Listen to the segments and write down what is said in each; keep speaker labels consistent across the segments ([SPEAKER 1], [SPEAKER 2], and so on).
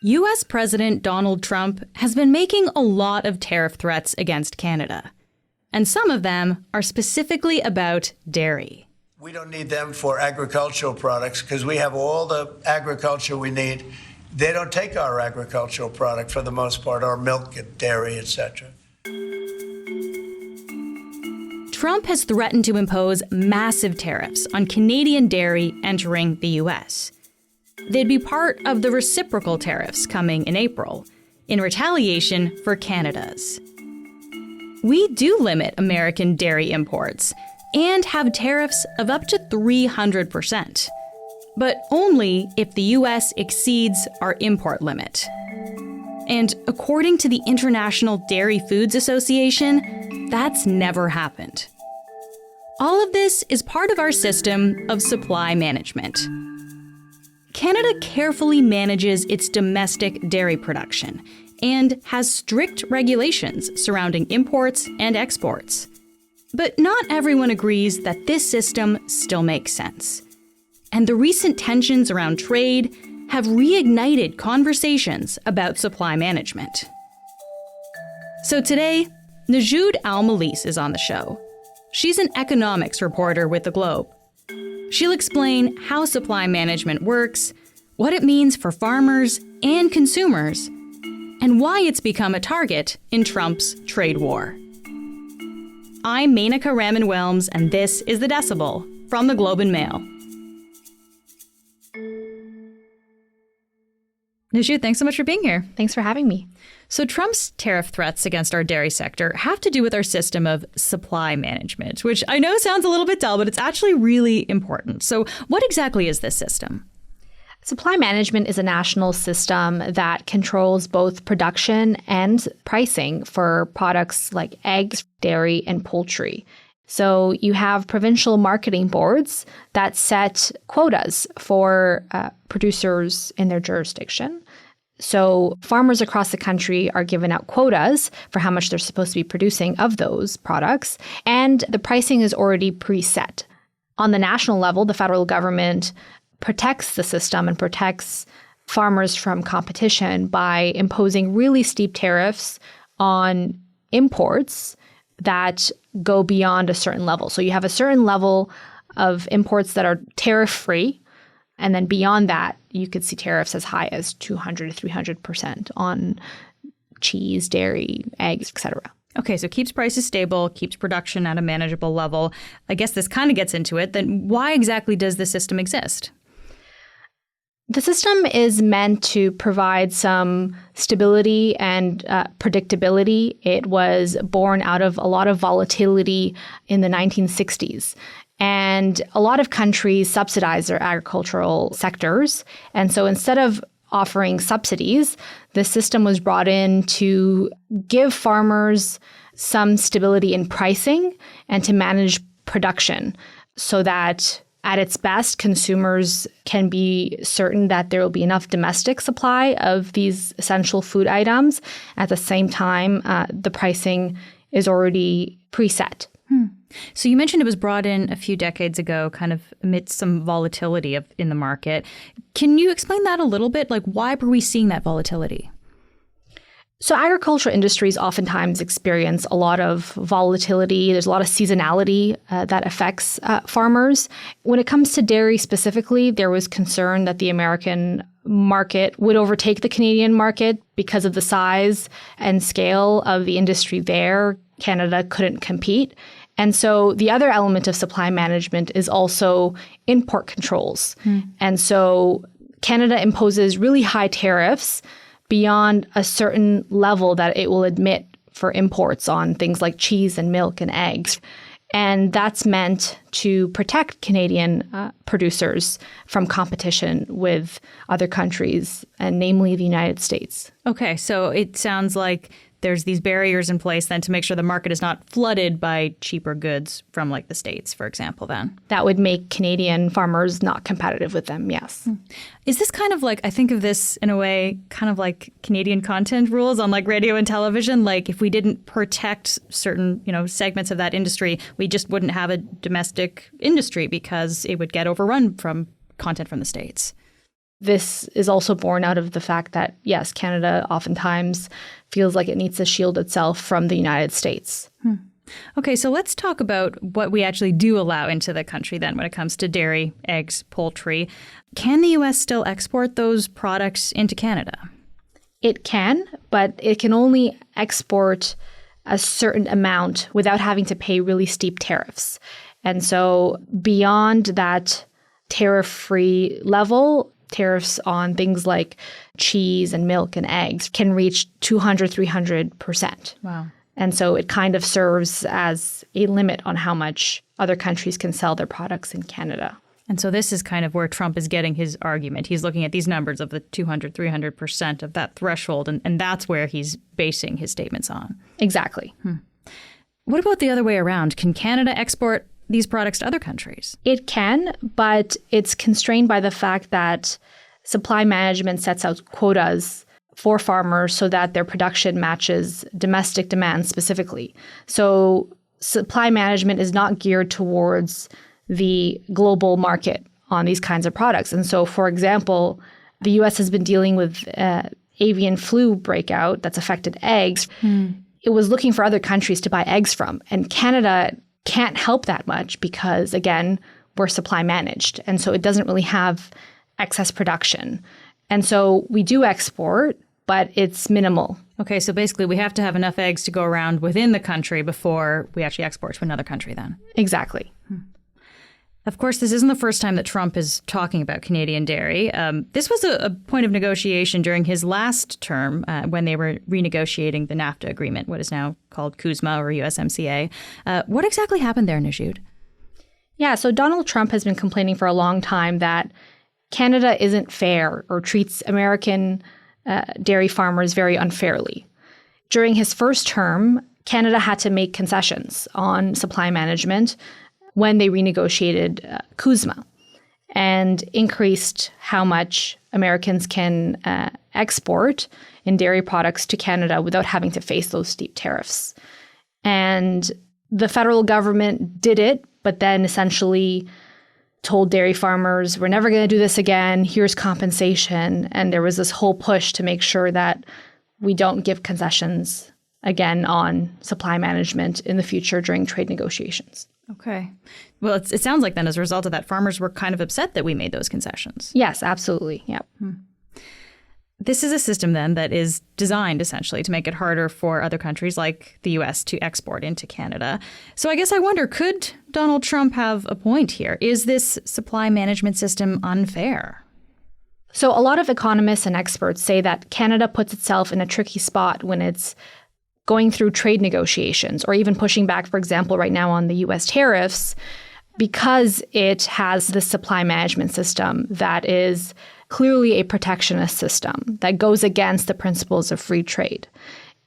[SPEAKER 1] U.S. President Donald Trump has been making a lot of tariff threats against Canada. And some of them are specifically about dairy.
[SPEAKER 2] We don't need them for agricultural products because we have all the agriculture we need. They don't take our agricultural product for the most part, our milk and dairy, etc.
[SPEAKER 1] Trump has threatened to impose massive tariffs on Canadian dairy entering the U.S. They'd be part of the reciprocal tariffs coming in April, in retaliation for Canada's. We do limit American dairy imports and have tariffs of up to 300%, but only if the U.S. exceeds our import limit. And according to the International Dairy Foods Association, that's never happened. All of this is part of our system of supply management. Canada carefully manages its domestic dairy production and has strict regulations surrounding imports and exports. But not everyone agrees that this system still makes sense. And the recent tensions around trade have reignited conversations about supply management. So today, Nojoud Al Mallees is on the show. She's an economics reporter with The Globe. She'll explain how supply management works, what it means for farmers and consumers, and why it's become a target in Trump's trade war. I'm Menaka Raman-Wilms, and this is The Decibel from The Globe and Mail. Nojoud, thanks so much for being here.
[SPEAKER 3] Thanks for having me.
[SPEAKER 1] So Trump's tariff threats against our dairy sector have to do with our system of supply management, which I know sounds a little bit dull, but it's actually really important. So what exactly is this system?
[SPEAKER 3] Supply management is a national system that controls both production and pricing for products like eggs, dairy, and poultry. So you have provincial marketing boards that set quotas for producers in their jurisdiction. So farmers across the country are given out quotas for how much they're supposed to be producing of those products, and the pricing is already preset. On the national level, the federal government protects the system and protects farmers from competition by imposing really steep tariffs on imports that go beyond a certain level. So you have a certain level of imports that are tariff-free, and then beyond that, you could see tariffs as high as 200 to 300% on cheese, dairy, eggs, etc.
[SPEAKER 1] Okay, so keeps prices stable, keeps production at a manageable level. I guess this kind of gets into it. Then why exactly does the system exist?
[SPEAKER 3] The system is meant to provide some stability and predictability. It was born out of a lot of volatility in the 1960s. And a lot of countries subsidize their agricultural sectors. And so instead of offering subsidies, the system was brought in to give farmers some stability in pricing and to manage production so that at its best, consumers can be certain that there will be enough domestic supply of these essential food items. At the same time, the pricing is already preset.
[SPEAKER 1] So you mentioned it was brought in a few decades ago, kind of amidst some volatility in the market. Can you explain that a little bit? Like, why were we seeing that volatility?
[SPEAKER 3] So agricultural industries oftentimes experience a lot of volatility. There's a lot of seasonality that affects farmers. When it comes to dairy specifically, there was concern that the American market would overtake the Canadian market because of the size and scale of the industry there. Canada couldn't compete. And so the other element of supply management is also import controls. And so Canada imposes really high tariffs beyond a certain level that it will admit for imports on things like cheese and milk and eggs. And that's meant to protect Canadian producers from competition with other countries, and namely the United States.
[SPEAKER 1] Okay, so it sounds like there's these barriers in place then to make sure the market is not flooded by cheaper goods from like the States, for example, then.
[SPEAKER 3] That would make Canadian farmers not competitive with them, yes.
[SPEAKER 1] Is this kind of like, I think of this in a way, kind of like Canadian content rules on like radio and television? Like if we didn't protect certain, segments of that industry, we just wouldn't have a domestic industry because it would get overrun from content from the States.
[SPEAKER 3] This is also born out of the fact that, yes, Canada oftentimes feels like it needs to shield itself from the United States.
[SPEAKER 1] Okay, so let's talk about what we actually do allow into the country then when it comes to dairy, eggs, poultry. Can the U.S. still export those products into Canada?
[SPEAKER 3] It can, but it can only export a certain amount without having to pay really steep tariffs. And so beyond that tariff-free level, tariffs on things like cheese and milk and eggs can reach 200, 300%.
[SPEAKER 1] Wow.
[SPEAKER 3] And so it kind of serves as a limit on how much other countries can sell their products in Canada.
[SPEAKER 1] And so this is kind of where Trump is getting his argument. He's looking at these numbers of the 200, 300% of that threshold, and that's where he's basing his statements on.
[SPEAKER 3] Exactly.
[SPEAKER 1] What about the other way around? Can Canada export these products to other countries?
[SPEAKER 3] It can, but it's constrained by the fact that supply management sets out quotas for farmers so that their production matches domestic demand specifically. So supply management is not geared towards the global market on these kinds of products. And so, for example, the U.S. has been dealing with avian flu breakout that's affected eggs. It was looking for other countries to buy eggs from. And Canada can't help that much because, again, we're supply managed. And so it doesn't really have excess production. And so we do export, but it's minimal.
[SPEAKER 1] Okay, so basically we have to have enough eggs to go around within the country before we actually export to another country then.
[SPEAKER 3] Exactly.
[SPEAKER 1] Of course, this isn't the first time that Trump is talking about Canadian dairy. This was a point of negotiation during his last term when they were renegotiating the NAFTA agreement, what is now called CUSMA or USMCA. What exactly happened there, Nojoud?
[SPEAKER 3] Yeah, so Donald Trump has been complaining for a long time that Canada isn't fair or treats American dairy farmers very unfairly. During his first term, Canada had to make concessions on supply management when they renegotiated CUSMA and increased how much Americans can export in dairy products to Canada without having to face those steep tariffs. And the federal government did it, but then essentially told dairy farmers, we're never going to do this again. Here's compensation. And there was this whole push to make sure that we don't give concessions again on supply management in the future during trade negotiations.
[SPEAKER 1] Okay. Well, it sounds like then as a result of that, farmers were kind of upset that we made those concessions.
[SPEAKER 3] Yes, absolutely. Yep.
[SPEAKER 1] This is a system then that is designed essentially to make it harder for other countries like the U.S. to export into Canada. So I guess I wonder, could Donald Trump have a point here? Is this supply management system unfair?
[SPEAKER 3] So a lot of economists and experts say that Canada puts itself in a tricky spot when it's going through trade negotiations or even pushing back, for example, right now on the U.S. tariffs, because it has this supply management system that is clearly a protectionist system that goes against the principles of free trade.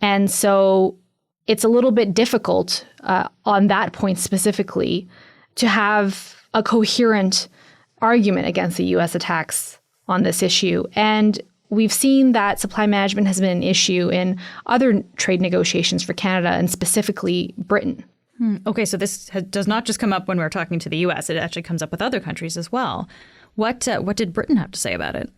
[SPEAKER 3] And so it's a little bit difficult on that point specifically to have a coherent argument against the U.S. attacks on this issue. And we've seen that supply management has been an issue in other trade negotiations for Canada and specifically Britain.
[SPEAKER 1] Okay, so this does not just come up when we're talking to the U.S. It actually comes up with other countries as well. What did Britain have to say about it?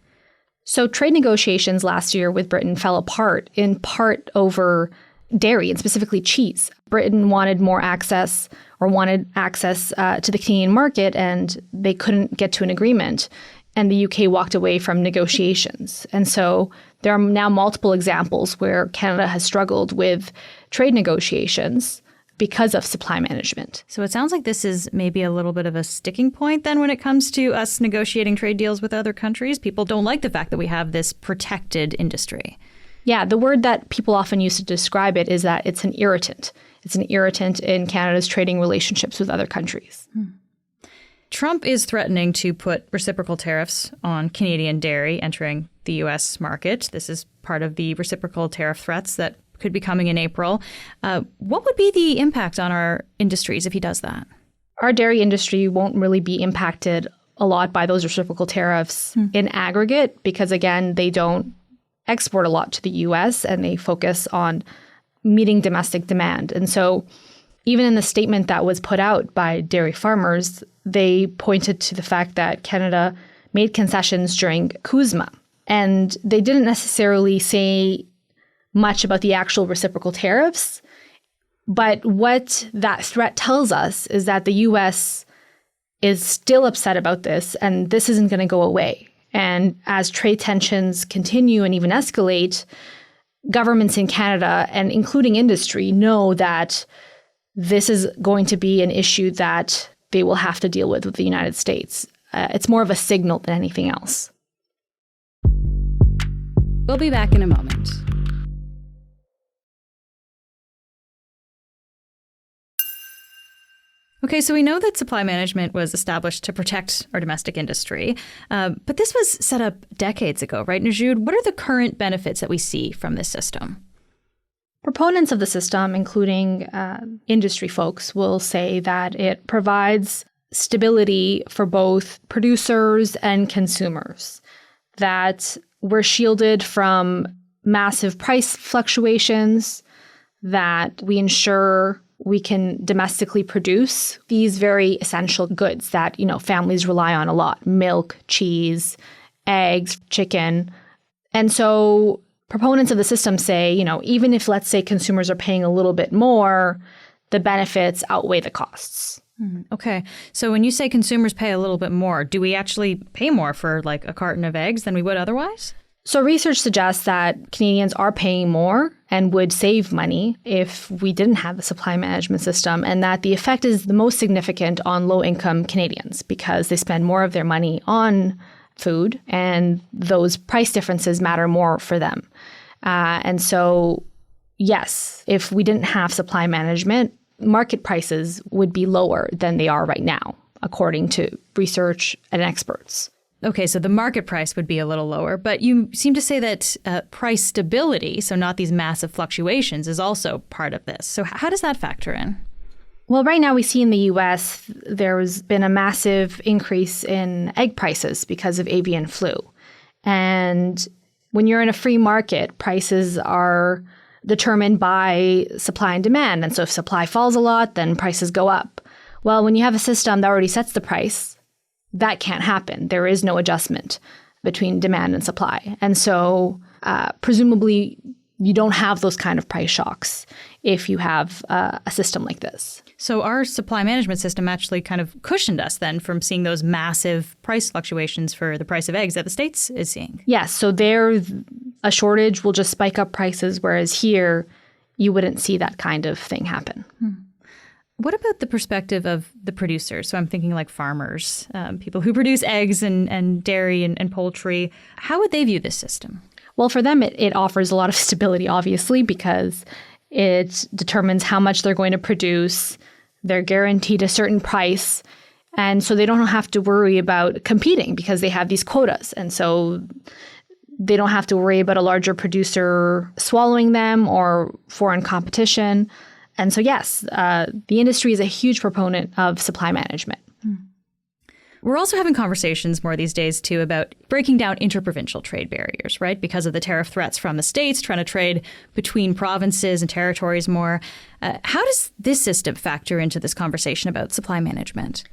[SPEAKER 3] So trade negotiations last year with Britain fell apart in part over dairy and specifically cheese. Britain wanted access to the Canadian market, and they couldn't get to an agreement. And the UK walked away from negotiations. And so there are now multiple examples where Canada has struggled with trade negotiations because of supply management.
[SPEAKER 1] So it sounds like this is maybe a little bit of a sticking point then when it comes to us negotiating trade deals with other countries. People don't like the fact that we have this protected industry.
[SPEAKER 3] Yeah, the word that people often use to describe it is that it's an irritant. It's an irritant in Canada's trading relationships with other countries.
[SPEAKER 1] Trump is threatening to put reciprocal tariffs on Canadian dairy entering the U.S. market. This is part of the reciprocal tariff threats that could be coming in April. What would be the impact on our industries if he does that?
[SPEAKER 3] Our dairy industry won't really be impacted a lot by those reciprocal tariffs in aggregate because, again, they don't export a lot to the U.S. and they focus on meeting domestic demand. And so even in the statement that was put out by dairy farmers, they pointed to the fact that Canada made concessions during CUSMA. And they didn't necessarily say much about the actual reciprocal tariffs. But what that threat tells us is that the U.S. is still upset about this, and this isn't going to go away. And as trade tensions continue and even escalate, governments in Canada, and including industry, know that this is going to be an issue that they will have to deal with the United States. It's more of a signal than anything else.
[SPEAKER 1] We'll be back in a moment. Okay, so we know that supply management was established to protect our domestic industry, but this was set up decades ago, right? Nojoud, what are the current benefits that we see from this system?
[SPEAKER 3] Proponents of the system, including industry folks, will say that it provides stability for both producers and consumers, that we're shielded from massive price fluctuations, that we ensure we can domestically produce these very essential goods that, families rely on a lot: milk, cheese, eggs, chicken. And so proponents of the system say, even if, let's say, consumers are paying a little bit more, the benefits outweigh the costs.
[SPEAKER 1] Okay. So when you say consumers pay a little bit more, do we actually pay more for like a carton of eggs than we would otherwise?
[SPEAKER 3] So research suggests that Canadians are paying more and would save money if we didn't have a supply management system, and that the effect is the most significant on low-income Canadians because they spend more of their money on food, and those price differences matter more for them. And so, yes, if we didn't have supply management, market prices would be lower than they are right now, according to research and experts.
[SPEAKER 1] Okay, so the market price would be a little lower, but you seem to say that price stability, so not these massive fluctuations, is also part of this. So how does that factor in?
[SPEAKER 3] Well, right now we see in the U.S. there's been a massive increase in egg prices because of avian flu. And when you're in a free market, prices are determined by supply and demand. And so if supply falls a lot, then prices go up. Well, when you have a system that already sets the price, that can't happen. There is no adjustment between demand and supply. And so presumably you don't have those kind of price shocks if you have a system like this.
[SPEAKER 1] So our supply management system actually kind of cushioned us then from seeing those massive price fluctuations for the price of eggs that the States is seeing.
[SPEAKER 3] Yes. So there, a shortage will just spike up prices, whereas here you wouldn't see that kind of thing happen.
[SPEAKER 1] What about the perspective of the producers? So I'm thinking like farmers, people who produce eggs and dairy and poultry. How would they view this system?
[SPEAKER 3] Well, for them, it offers a lot of stability, obviously, because it determines how much they're going to produce. They're guaranteed a certain price. And so they don't have to worry about competing because they have these quotas. And so they don't have to worry about a larger producer swallowing them or foreign competition. And so, yes, the industry is a huge proponent of supply management.
[SPEAKER 1] We're also having conversations more these days, too, about breaking down interprovincial trade barriers, right? Because of the tariff threats from the states trying to trade between provinces and territories more. How does this system factor into this conversation about supply management?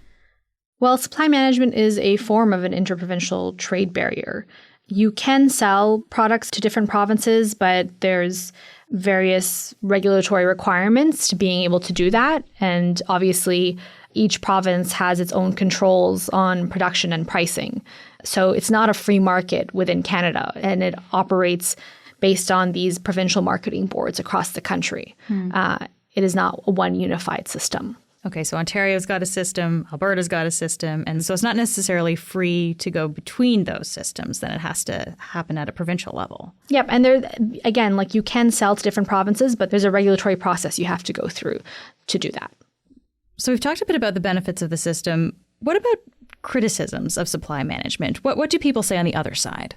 [SPEAKER 3] Well, supply management is a form of an interprovincial trade barrier. You can sell products to different provinces, but there's various regulatory requirements to being able to do that. And obviously, each province has its own controls on production and pricing. So it's not a free market within Canada, and it operates based on these provincial marketing boards across the country. It is not a one unified system.
[SPEAKER 1] Okay, so Ontario's got a system, Alberta's got a system, and so it's not necessarily free to go between those systems. Then it has to happen at a provincial level.
[SPEAKER 3] Yep, and there, again, like you can sell to different provinces, but there's a regulatory process you have to go through to do that.
[SPEAKER 1] So we've talked a bit about the benefits of the system. What about criticisms of supply management? What do people say on the other side?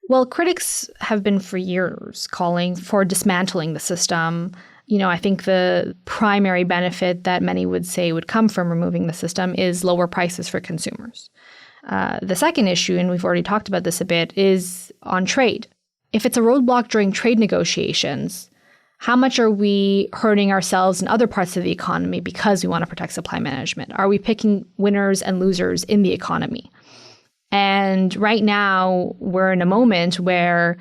[SPEAKER 3] Well, critics have been for years calling for dismantling the system. I think the primary benefit that many would say would come from removing the system is lower prices for consumers. The second issue, and we've already talked about this a bit, is on trade. If it's a roadblock during trade negotiations, how much are we hurting ourselves in other parts of the economy because we want to protect supply management? Are we picking winners and losers in the economy? And right now, we're in a moment where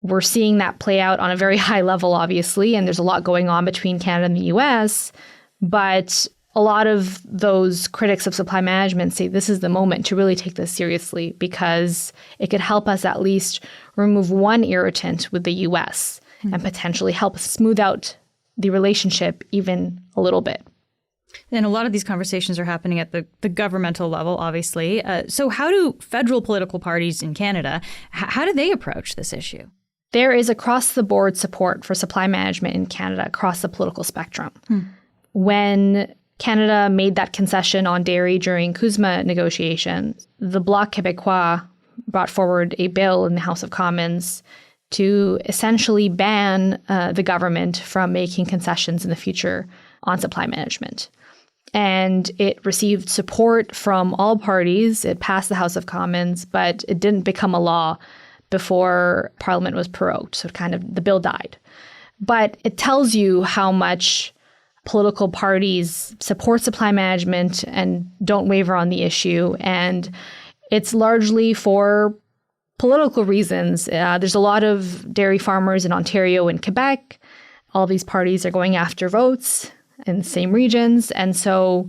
[SPEAKER 3] we're seeing that play out on a very high level, obviously, and there's a lot going on between Canada and the US. But a lot of those critics of supply management say this is the moment to really take this seriously because it could help us at least remove one irritant with the US and potentially help us smooth out the relationship even a little bit.
[SPEAKER 1] And a lot of these conversations are happening at the governmental level, obviously. So how do federal political parties in Canada, how do they approach this issue?
[SPEAKER 3] There is across-the-board support for supply management in Canada across the political spectrum. When Canada made that concession on dairy during CUSMA negotiations, the Bloc Québécois brought forward a bill in the House of Commons to essentially ban the government from making concessions in the future on supply management. And it received support from all parties. It passed the House of Commons, but it didn't become a law before Parliament was prorogued. So the bill died. But it tells you how much political parties support supply management and don't waver on the issue. And it's largely for political reasons. There's a lot of dairy farmers in Ontario and Quebec. All these parties are going after votes in the same regions. And so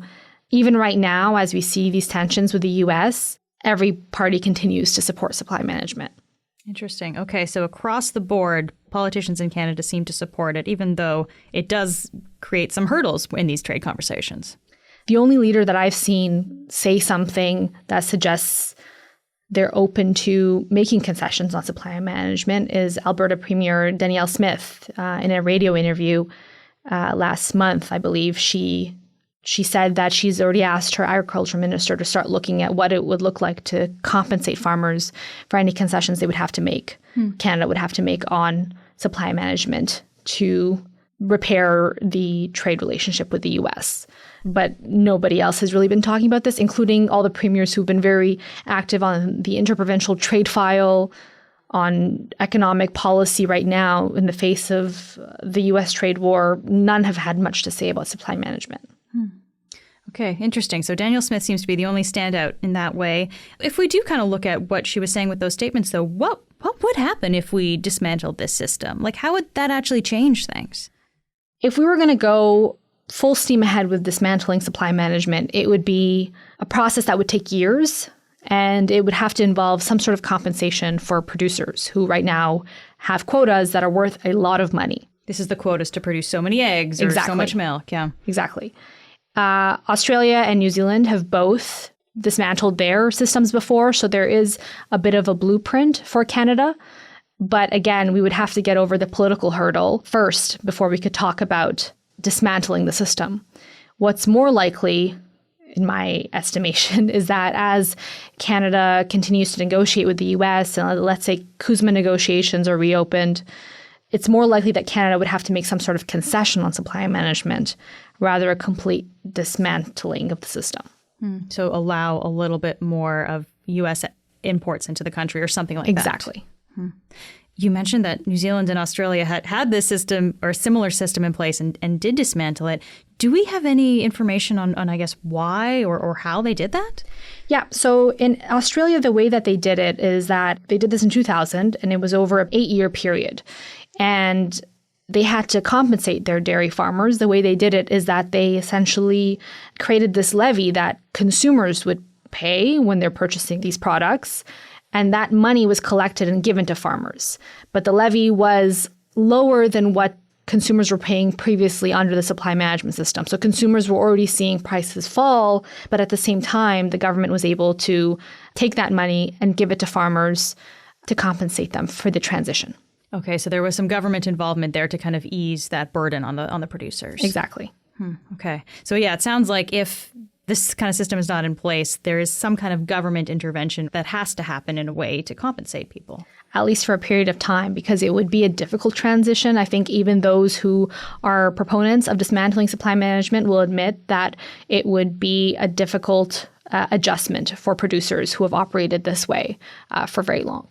[SPEAKER 3] even right now, as we see these tensions with the US, every party continues to support supply management.
[SPEAKER 1] Interesting. Okay, so across the board, politicians in Canada seem to support it, even though it does create some hurdles in these trade conversations.
[SPEAKER 3] The only leader that I've seen say something that suggests they're open to making concessions on supply management is Alberta Premier Danielle Smith. In a radio interview last month, I believe, she said that she's already asked her agriculture minister to start looking at what it would look like to compensate farmers for any concessions they would have to make, Canada would have to make on supply management to repair the trade relationship with the US. But nobody else has really been talking about this, including all the premiers who've been very active on the interprovincial trade file, on economic policy right now in the face of the US trade war. None have had much to say about supply management.
[SPEAKER 1] Okay, interesting. So Danielle Smith seems to be the only standout in that way. If we do kind of look at what she was saying with those statements, though, what would happen if we dismantled this system? Like, how would that actually change things?
[SPEAKER 3] If we were going to go full steam ahead with dismantling supply management, it would be a process that would take years, and it would have to involve some sort of compensation for producers who right now have quotas that are worth a lot of money.
[SPEAKER 1] This is the quotas to produce so many eggs or so much milk. Yeah,
[SPEAKER 3] exactly. Australia and New Zealand have both dismantled their systems before, so there is a bit of a blueprint for Canada. But again, we would have to get over the political hurdle first before we could talk about dismantling the system. What's more likely, in my estimation, is that as Canada continues to negotiate with the US, and let's say CUSMA negotiations are reopened, it's more likely that Canada would have to make some sort of concession on supply management, rather a complete dismantling of the system.
[SPEAKER 1] So allow a little bit more of US imports into the country or something like
[SPEAKER 3] exactly.
[SPEAKER 1] that. You mentioned that New Zealand and Australia had this system or a similar system in place and did dismantle it. Do we have any information on I guess, why or how they did that?
[SPEAKER 3] Yeah. So in Australia, the way that they did it is that they did this in 2000, and it was over an 8-year period. And they had to compensate their dairy farmers. The way they did it is that they essentially created this levy that consumers would pay when they're purchasing these products. And that money was collected and given to farmers. But the levy was lower than what consumers were paying previously under the supply management system. So consumers were already seeing prices fall, but at the same time, the government was able to take that money and give it to farmers to compensate them for the transition.
[SPEAKER 1] Okay, so there was some government involvement there to kind of ease that burden on the producers.
[SPEAKER 3] Exactly.
[SPEAKER 1] Okay. So yeah, it sounds like if this kind of system is not in place, there is some kind of government intervention that has to happen in a way to compensate people.
[SPEAKER 3] At least for a period of time, because it would be a difficult transition. I think even those who are proponents of dismantling supply management will admit that it would be a difficult adjustment for producers who have operated this way for very long.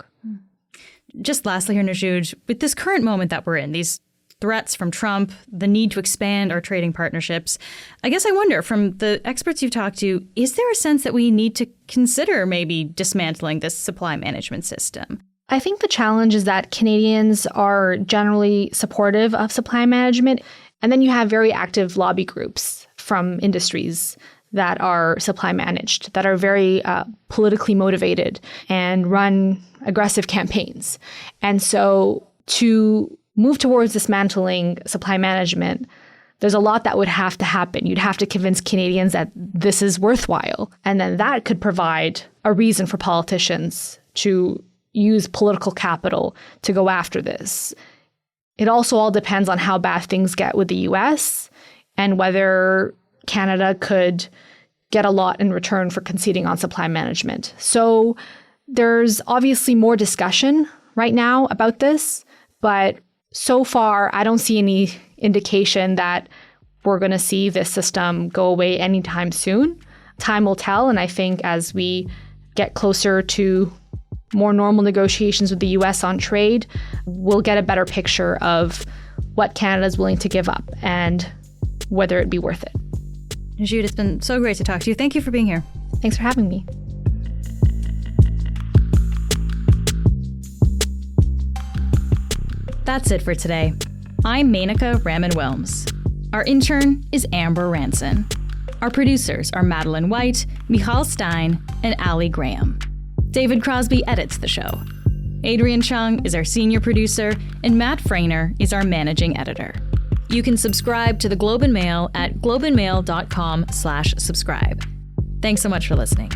[SPEAKER 1] Just lastly here, Nojoud, with this current moment that we're in, these threats from Trump, the need to expand our trading partnerships. I guess I wonder, from the experts you've talked to, is there a sense that we need to consider maybe dismantling this supply management system?
[SPEAKER 3] I think the challenge is that Canadians are generally supportive of supply management. And then you have very active lobby groups from industries that are supply managed, that are very politically motivated and run aggressive campaigns. And so to move towards dismantling supply management, there's a lot that would have to happen. You'd have to convince Canadians that this is worthwhile. And then that could provide a reason for politicians to use political capital to go after this. It also all depends on how bad things get with the US and whether Canada could get a lot in return for conceding on supply management. So there's obviously more discussion right now about this, but so far I don't see any indication that we're going to see this system go away anytime soon. Time will tell, and I think as we get closer to more normal negotiations with the US on trade, we'll get a better picture of what Canada is willing to give up and whether it'd be worth it.
[SPEAKER 1] Nojoud, it's been so great to talk to you. Thank you for being here.
[SPEAKER 3] Thanks for having me.
[SPEAKER 1] That's it for today. I'm Menaka Raman-Wilms. Our intern is Amber Ranson. Our producers are Madeline White, Michal Stein, and Ali Graham. David Crosby edits the show. Adrian Chung is our senior producer, and Matt Frainer is our managing editor. You can subscribe to the Globe and Mail at globeandmail.com/subscribe. Thanks so much for listening.